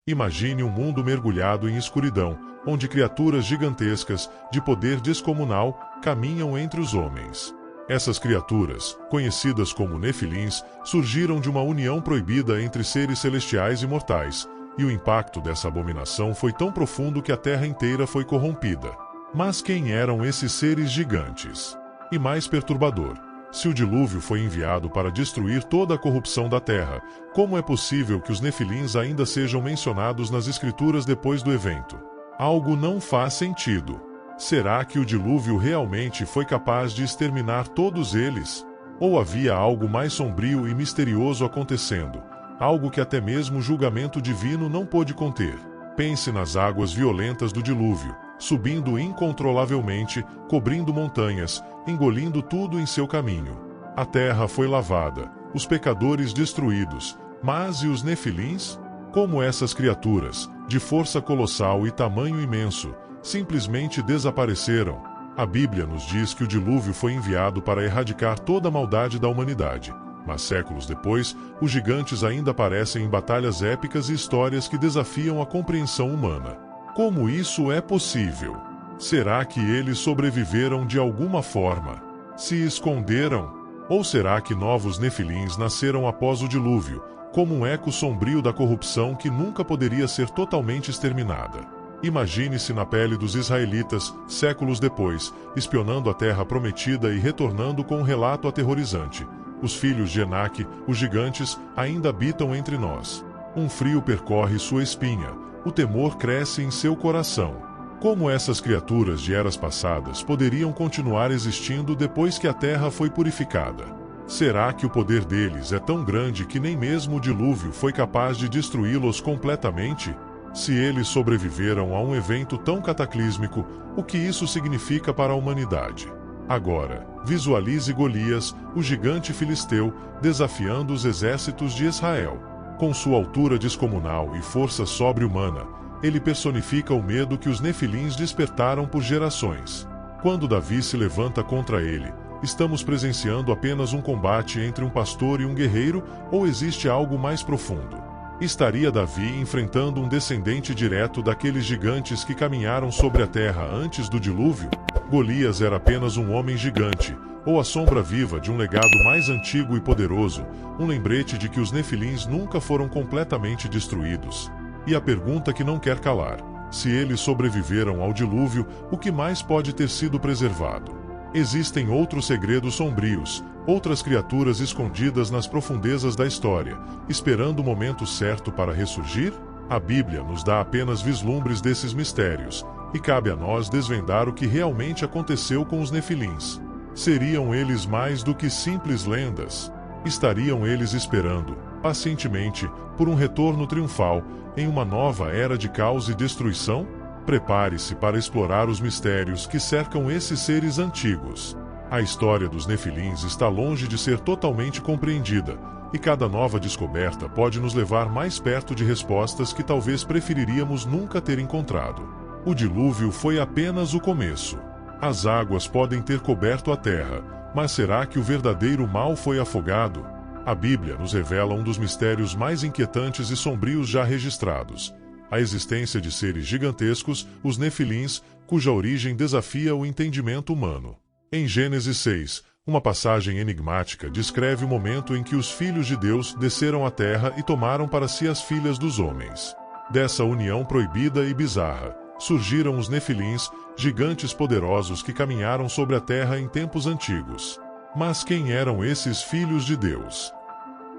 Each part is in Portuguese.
Imagine um mundo mergulhado em escuridão, onde criaturas gigantescas, de poder descomunal, caminham entre os homens. Essas criaturas, conhecidas como Nefilins, surgiram de uma união proibida entre seres celestiais e mortais, e o impacto dessa abominação foi tão profundo que a terra inteira foi corrompida. Mas quem eram esses seres gigantes? E mais perturbador, se o dilúvio foi enviado para destruir toda a corrupção da terra, como é possível que os Nefilins ainda sejam mencionados nas escrituras depois do evento? Algo não faz sentido. Será que o dilúvio realmente foi capaz de exterminar todos eles? Ou havia algo mais sombrio e misterioso acontecendo? Algo que até mesmo o julgamento divino não pôde conter. Pense nas águas violentas do dilúvio, subindo incontrolavelmente, cobrindo montanhas, engolindo tudo em seu caminho. A terra foi lavada, os pecadores destruídos, mas e os Nefilins? Como essas criaturas, de força colossal e tamanho imenso, simplesmente desapareceram? A Bíblia nos diz que o dilúvio foi enviado para erradicar toda a maldade da humanidade. Mas séculos depois, os gigantes ainda aparecem em batalhas épicas e histórias que desafiam a compreensão humana. Como isso é possível? Será que eles sobreviveram de alguma forma? Se esconderam? Ou será que novos Nefilins nasceram após o dilúvio, como um eco sombrio da corrupção que nunca poderia ser totalmente exterminada? Imagine-se na pele dos israelitas, séculos depois, espionando a terra prometida e retornando com um relato aterrorizante. Os filhos de Enaque, os gigantes, ainda habitam entre nós. Um frio percorre sua espinha, o temor cresce em seu coração. Como essas criaturas de eras passadas poderiam continuar existindo depois que a terra foi purificada? Será que o poder deles é tão grande que nem mesmo o dilúvio foi capaz de destruí-los completamente? Se eles sobreviveram a um evento tão cataclísmico, o que isso significa para a humanidade? Agora, visualize Golias, o gigante filisteu, desafiando os exércitos de Israel. Com sua altura descomunal e força sobre-humana, ele personifica o medo que os Nefilins despertaram por gerações. Quando Davi se levanta contra ele, estamos presenciando apenas um combate entre um pastor e um guerreiro, ou existe algo mais profundo? Estaria Davi enfrentando um descendente direto daqueles gigantes que caminharam sobre a terra antes do dilúvio? Golias era apenas um homem gigante, ou a sombra viva de um legado mais antigo e poderoso, um lembrete de que os Nefilins nunca foram completamente destruídos. E a pergunta que não quer calar: se eles sobreviveram ao dilúvio, o que mais pode ter sido preservado? Existem outros segredos sombrios, outras criaturas escondidas nas profundezas da história, esperando o momento certo para ressurgir? A Bíblia nos dá apenas vislumbres desses mistérios, e cabe a nós desvendar o que realmente aconteceu com os Nefilins. Seriam eles mais do que simples lendas? Estariam eles esperando, pacientemente, por um retorno triunfal, em uma nova era de caos e destruição? Prepare-se para explorar os mistérios que cercam esses seres antigos. A história dos Nefilins está longe de ser totalmente compreendida, e cada nova descoberta pode nos levar mais perto de respostas que talvez preferiríamos nunca ter encontrado. O dilúvio foi apenas o começo. As águas podem ter coberto a terra, mas será que o verdadeiro mal foi afogado? A Bíblia nos revela um dos mistérios mais inquietantes e sombrios já registrados: a existência de seres gigantescos, os Nefilins, cuja origem desafia o entendimento humano. Em Gênesis 6, uma passagem enigmática descreve o momento em que os filhos de Deus desceram à terra e tomaram para si as filhas dos homens. Dessa união proibida e bizarra, surgiram os Nefilins, gigantes poderosos que caminharam sobre a terra em tempos antigos. Mas quem eram esses filhos de Deus?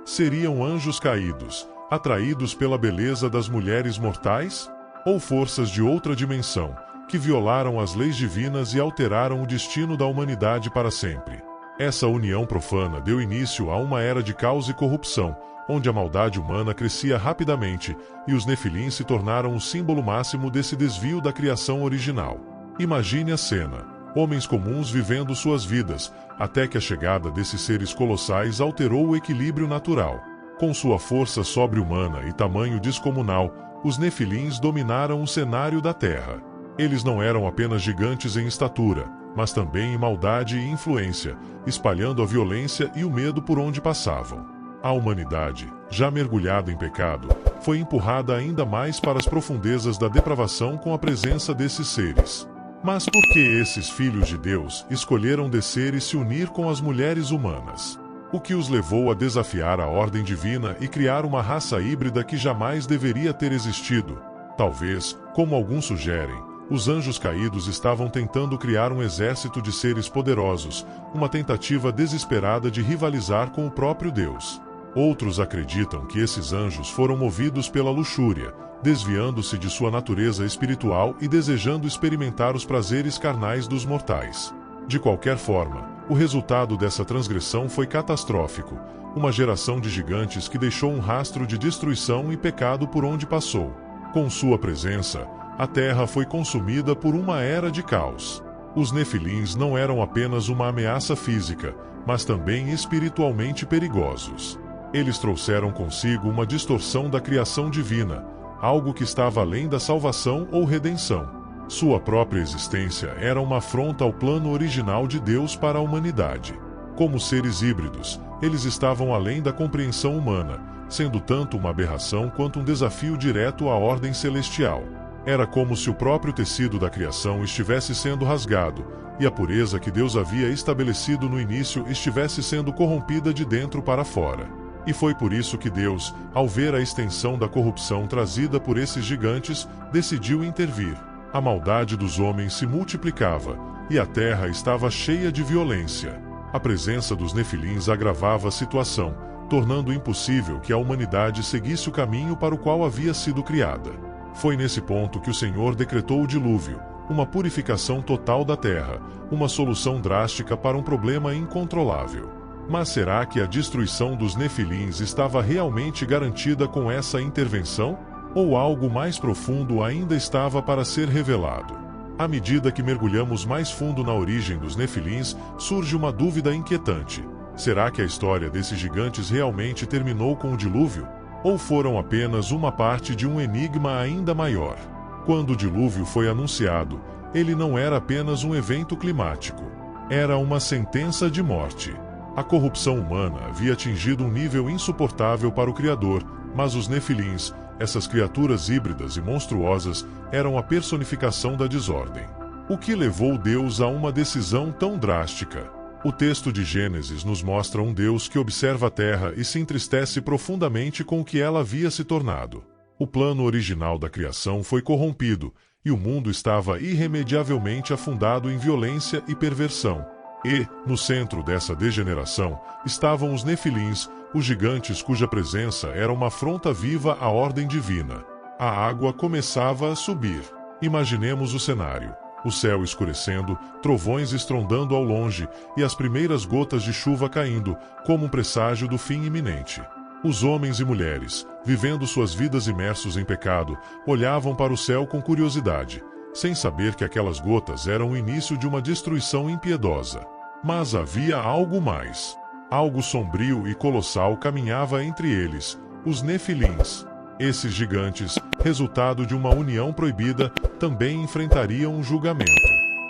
Seriam anjos caídos, atraídos pela beleza das mulheres mortais? Ou forças de outra dimensão, que violaram as leis divinas e alteraram o destino da humanidade para sempre? Essa união profana deu início a uma era de caos e corrupção, onde a maldade humana crescia rapidamente, e os Nefilins se tornaram o símbolo máximo desse desvio da criação original. Imagine a cena: homens comuns vivendo suas vidas, até que a chegada desses seres colossais alterou o equilíbrio natural. Com sua força sobre-humana e tamanho descomunal, os Nefilins dominaram o cenário da Terra. Eles não eram apenas gigantes em estatura, mas também em maldade e influência, espalhando a violência e o medo por onde passavam. A humanidade, já mergulhada em pecado, foi empurrada ainda mais para as profundezas da depravação com a presença desses seres. Mas por que esses filhos de Deus escolheram descer e se unir com as mulheres humanas? O que os levou a desafiar a ordem divina e criar uma raça híbrida que jamais deveria ter existido? Talvez, como alguns sugerem, os anjos caídos estavam tentando criar um exército de seres poderosos, uma tentativa desesperada de rivalizar com o próprio Deus. Outros acreditam que esses anjos foram movidos pela luxúria, desviando-se de sua natureza espiritual e desejando experimentar os prazeres carnais dos mortais. De qualquer forma, o resultado dessa transgressão foi catastrófico, uma geração de gigantes que deixou um rastro de destruição e pecado por onde passou. Com sua presença, a terra foi consumida por uma era de caos. Os Nefilins não eram apenas uma ameaça física, mas também espiritualmente perigosos. Eles trouxeram consigo uma distorção da criação divina, algo que estava além da salvação ou redenção. Sua própria existência era uma afronta ao plano original de Deus para a humanidade. Como seres híbridos, eles estavam além da compreensão humana, sendo tanto uma aberração quanto um desafio direto à ordem celestial. Era como se o próprio tecido da criação estivesse sendo rasgado, e a pureza que Deus havia estabelecido no início estivesse sendo corrompida de dentro para fora. E foi por isso que Deus, ao ver a extensão da corrupção trazida por esses gigantes, decidiu intervir. A maldade dos homens se multiplicava, e a terra estava cheia de violência. A presença dos Nefilins agravava a situação, tornando impossível que a humanidade seguisse o caminho para o qual havia sido criada. Foi nesse ponto que o Senhor decretou o dilúvio, uma purificação total da terra, uma solução drástica para um problema incontrolável. Mas será que a destruição dos Nefilins estava realmente garantida com essa intervenção? Ou algo mais profundo ainda estava para ser revelado? À medida que mergulhamos mais fundo na origem dos Nefilins, surge uma dúvida inquietante. Será que a história desses gigantes realmente terminou com o dilúvio? Ou foram apenas uma parte de um enigma ainda maior? Quando o dilúvio foi anunciado, ele não era apenas um evento climático. Era uma sentença de morte. A corrupção humana havia atingido um nível insuportável para o Criador, mas os Nefilins, essas criaturas híbridas e monstruosas, eram a personificação da desordem. O que levou Deus a uma decisão tão drástica? O texto de Gênesis nos mostra um Deus que observa a terra e se entristece profundamente com o que ela havia se tornado. O plano original da criação foi corrompido, e o mundo estava irremediavelmente afundado em violência e perversão. E, no centro dessa degeneração, estavam os Nefilins, os gigantes cuja presença era uma afronta viva à ordem divina. A água começava a subir. Imaginemos o cenário. O céu escurecendo, trovões estrondando ao longe e as primeiras gotas de chuva caindo, como um presságio do fim iminente. Os homens e mulheres, vivendo suas vidas imersos em pecado, olhavam para o céu com curiosidade, sem saber que aquelas gotas eram o início de uma destruição impiedosa. Mas havia algo mais. Algo sombrio e colossal caminhava entre eles, os Nefilins. Esses gigantes, resultado de uma união proibida, também enfrentariam um julgamento.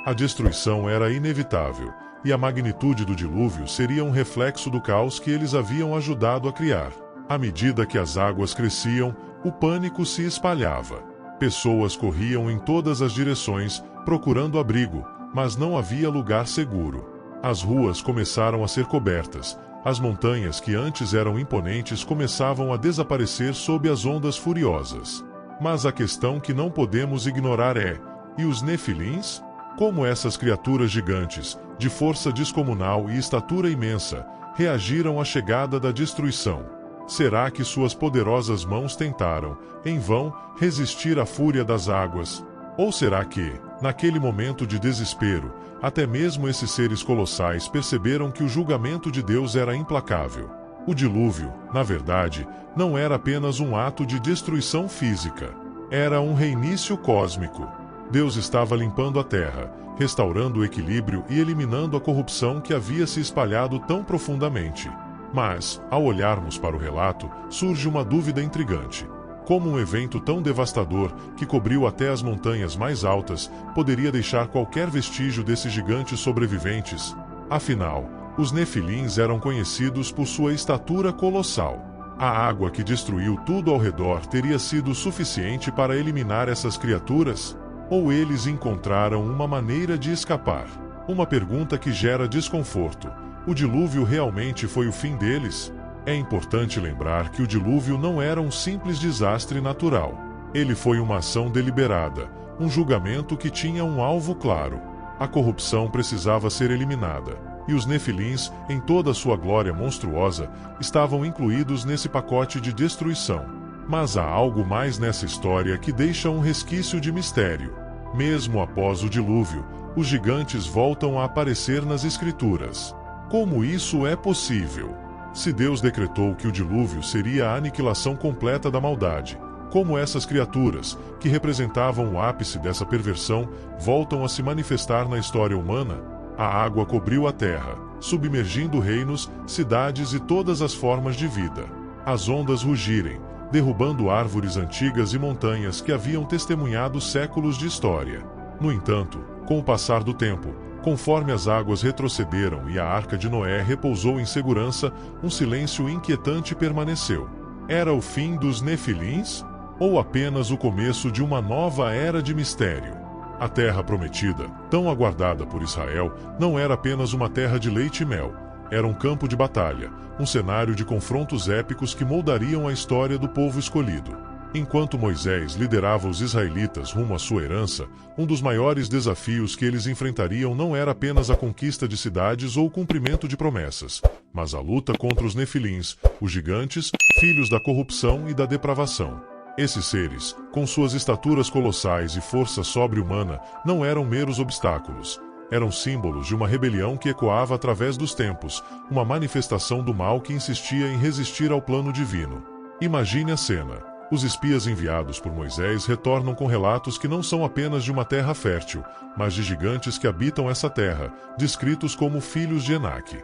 A destruição era inevitável, e a magnitude do dilúvio seria um reflexo do caos que eles haviam ajudado a criar. À medida que as águas cresciam, o pânico se espalhava. Pessoas corriam em todas as direções, procurando abrigo, mas não havia lugar seguro. As ruas começaram a ser cobertas. As montanhas que antes eram imponentes começavam a desaparecer sob as ondas furiosas. Mas a questão que não podemos ignorar é: e os Nefilins? Como essas criaturas gigantes, de força descomunal e estatura imensa, reagiram à chegada da destruição? Será que suas poderosas mãos tentaram, em vão, resistir à fúria das águas? Ou será que, naquele momento de desespero, até mesmo esses seres colossais perceberam que o julgamento de Deus era implacável? O dilúvio, na verdade, não era apenas um ato de destruição física. Era um reinício cósmico. Deus estava limpando a terra, restaurando o equilíbrio e eliminando a corrupção que havia se espalhado tão profundamente. Mas, ao olharmos para o relato, surge uma dúvida intrigante. Como um evento tão devastador, que cobriu até as montanhas mais altas, poderia deixar qualquer vestígio desses gigantes sobreviventes? Afinal, Os Nefilins eram conhecidos por sua estatura colossal. A água que destruiu tudo ao redor teria sido suficiente para eliminar essas criaturas? Ou eles encontraram uma maneira de escapar? Uma pergunta que gera desconforto. O dilúvio realmente foi o fim deles? É importante lembrar que o dilúvio não era um simples desastre natural. Ele foi uma ação deliberada, um julgamento que tinha um alvo claro. A corrupção precisava ser eliminada, e os Nefilins, em toda a sua glória monstruosa, estavam incluídos nesse pacote de destruição. Mas há algo mais nessa história que deixa um resquício de mistério. Mesmo após o dilúvio, os gigantes voltam a aparecer nas Escrituras. Como isso é possível? Se Deus decretou que o dilúvio seria a aniquilação completa da maldade, como essas criaturas, que representavam o ápice dessa perversão, voltam a se manifestar na história humana? A água cobriu a terra, submergindo reinos, cidades e todas as formas de vida. As ondas rugirem, derrubando árvores antigas e montanhas que haviam testemunhado séculos de história. No entanto, com o passar do tempo, conforme as águas retrocederam e a arca de Noé repousou em segurança, um silêncio inquietante permaneceu. Era o fim dos Nefilins? Ou apenas o começo de uma nova era de mistério? A terra prometida, tão aguardada por Israel, não era apenas uma terra de leite e mel. Era um campo de batalha, um cenário de confrontos épicos que moldariam a história do povo escolhido. Enquanto Moisés liderava os israelitas rumo à sua herança, um dos maiores desafios que eles enfrentariam não era apenas a conquista de cidades ou o cumprimento de promessas, mas a luta contra os Nefilins, os gigantes, filhos da corrupção e da depravação. Esses seres, com suas estaturas colossais e força sobre-humana, não eram meros obstáculos. Eram símbolos de uma rebelião que ecoava através dos tempos, uma manifestação do mal que insistia em resistir ao plano divino. Imagine a cena. Os espias enviados por Moisés retornam com relatos que não são apenas de uma terra fértil, mas de gigantes que habitam essa terra, descritos como filhos de Enaque.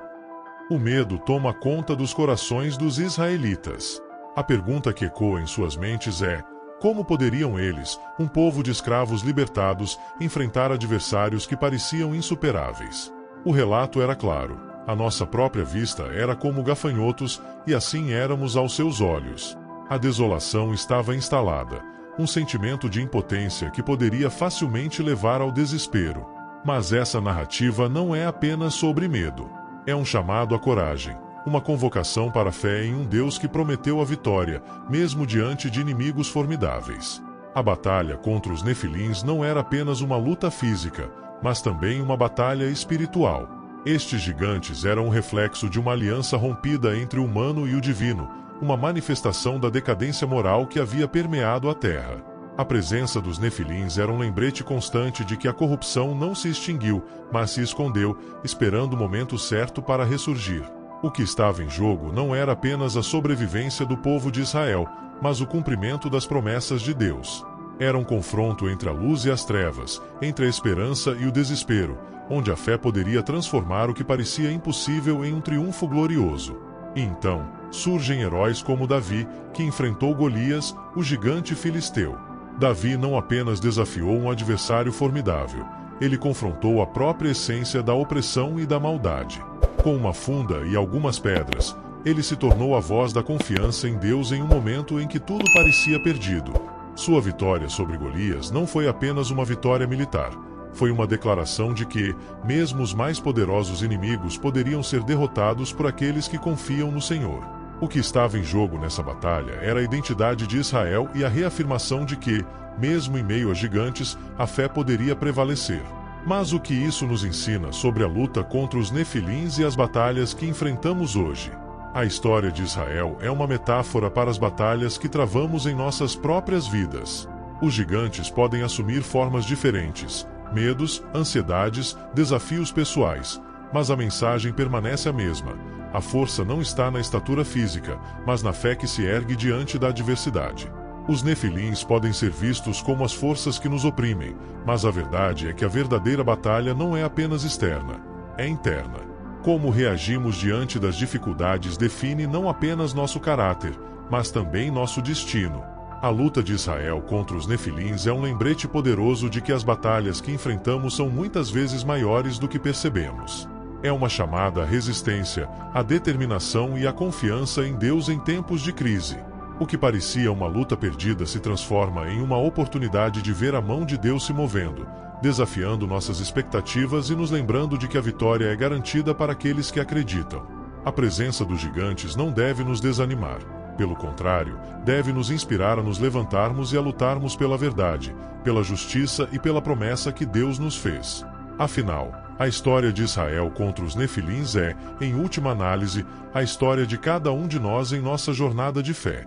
O medo toma conta dos corações dos israelitas. A pergunta que ecoa em suas mentes é: como poderiam eles, um povo de escravos libertados, enfrentar adversários que pareciam insuperáveis? O relato era claro. A nossa própria vista era como gafanhotos, e assim éramos aos seus olhos. A desolação estava instalada, um sentimento de impotência que poderia facilmente levar ao desespero. Mas essa narrativa não é apenas sobre medo. É um chamado à coragem. Uma convocação para a fé em um Deus que prometeu a vitória, mesmo diante de inimigos formidáveis. A batalha contra os Nefilins não era apenas uma luta física, mas também uma batalha espiritual. Estes gigantes eram um reflexo de uma aliança rompida entre o humano e o divino, uma manifestação da decadência moral que havia permeado a terra. A presença dos Nefilins era um lembrete constante de que a corrupção não se extinguiu, mas se escondeu, esperando o momento certo para ressurgir. O que estava em jogo não era apenas a sobrevivência do povo de Israel, mas o cumprimento das promessas de Deus. Era um confronto entre a luz e as trevas, entre a esperança e o desespero, onde a fé poderia transformar o que parecia impossível em um triunfo glorioso. E então, surgem heróis como Davi, que enfrentou Golias, o gigante filisteu. Davi não apenas desafiou um adversário formidável, ele confrontou a própria essência da opressão e da maldade. Com uma funda e algumas pedras, ele se tornou a voz da confiança em Deus em um momento em que tudo parecia perdido. Sua vitória sobre Golias não foi apenas uma vitória militar. Foi uma declaração de que, mesmo os mais poderosos inimigos poderiam ser derrotados por aqueles que confiam no Senhor. O que estava em jogo nessa batalha era a identidade de Israel e a reafirmação de que, mesmo em meio a gigantes, a fé poderia prevalecer. Mas o que isso nos ensina sobre a luta contra os Nefilins e as batalhas que enfrentamos hoje? A história de Israel é uma metáfora para as batalhas que travamos em nossas próprias vidas. Os gigantes podem assumir formas diferentes, medos, ansiedades, desafios pessoais, mas a mensagem permanece a mesma. A força não está na estatura física, mas na fé que se ergue diante da adversidade. Os Nefilins podem ser vistos como as forças que nos oprimem, mas a verdade é que a verdadeira batalha não é apenas externa, é interna. Como reagimos diante das dificuldades define não apenas nosso caráter, mas também nosso destino. A luta de Israel contra os Nefilins é um lembrete poderoso de que as batalhas que enfrentamos são muitas vezes maiores do que percebemos. É uma chamada à resistência, à determinação e à confiança em Deus em tempos de crise. O que parecia uma luta perdida se transforma em uma oportunidade de ver a mão de Deus se movendo, desafiando nossas expectativas e nos lembrando de que a vitória é garantida para aqueles que acreditam. A presença dos gigantes não deve nos desanimar. Pelo contrário, deve nos inspirar a nos levantarmos e a lutarmos pela verdade, pela justiça e pela promessa que Deus nos fez. Afinal, a história de Israel contra os Nefilins é, em última análise, a história de cada um de nós em nossa jornada de fé.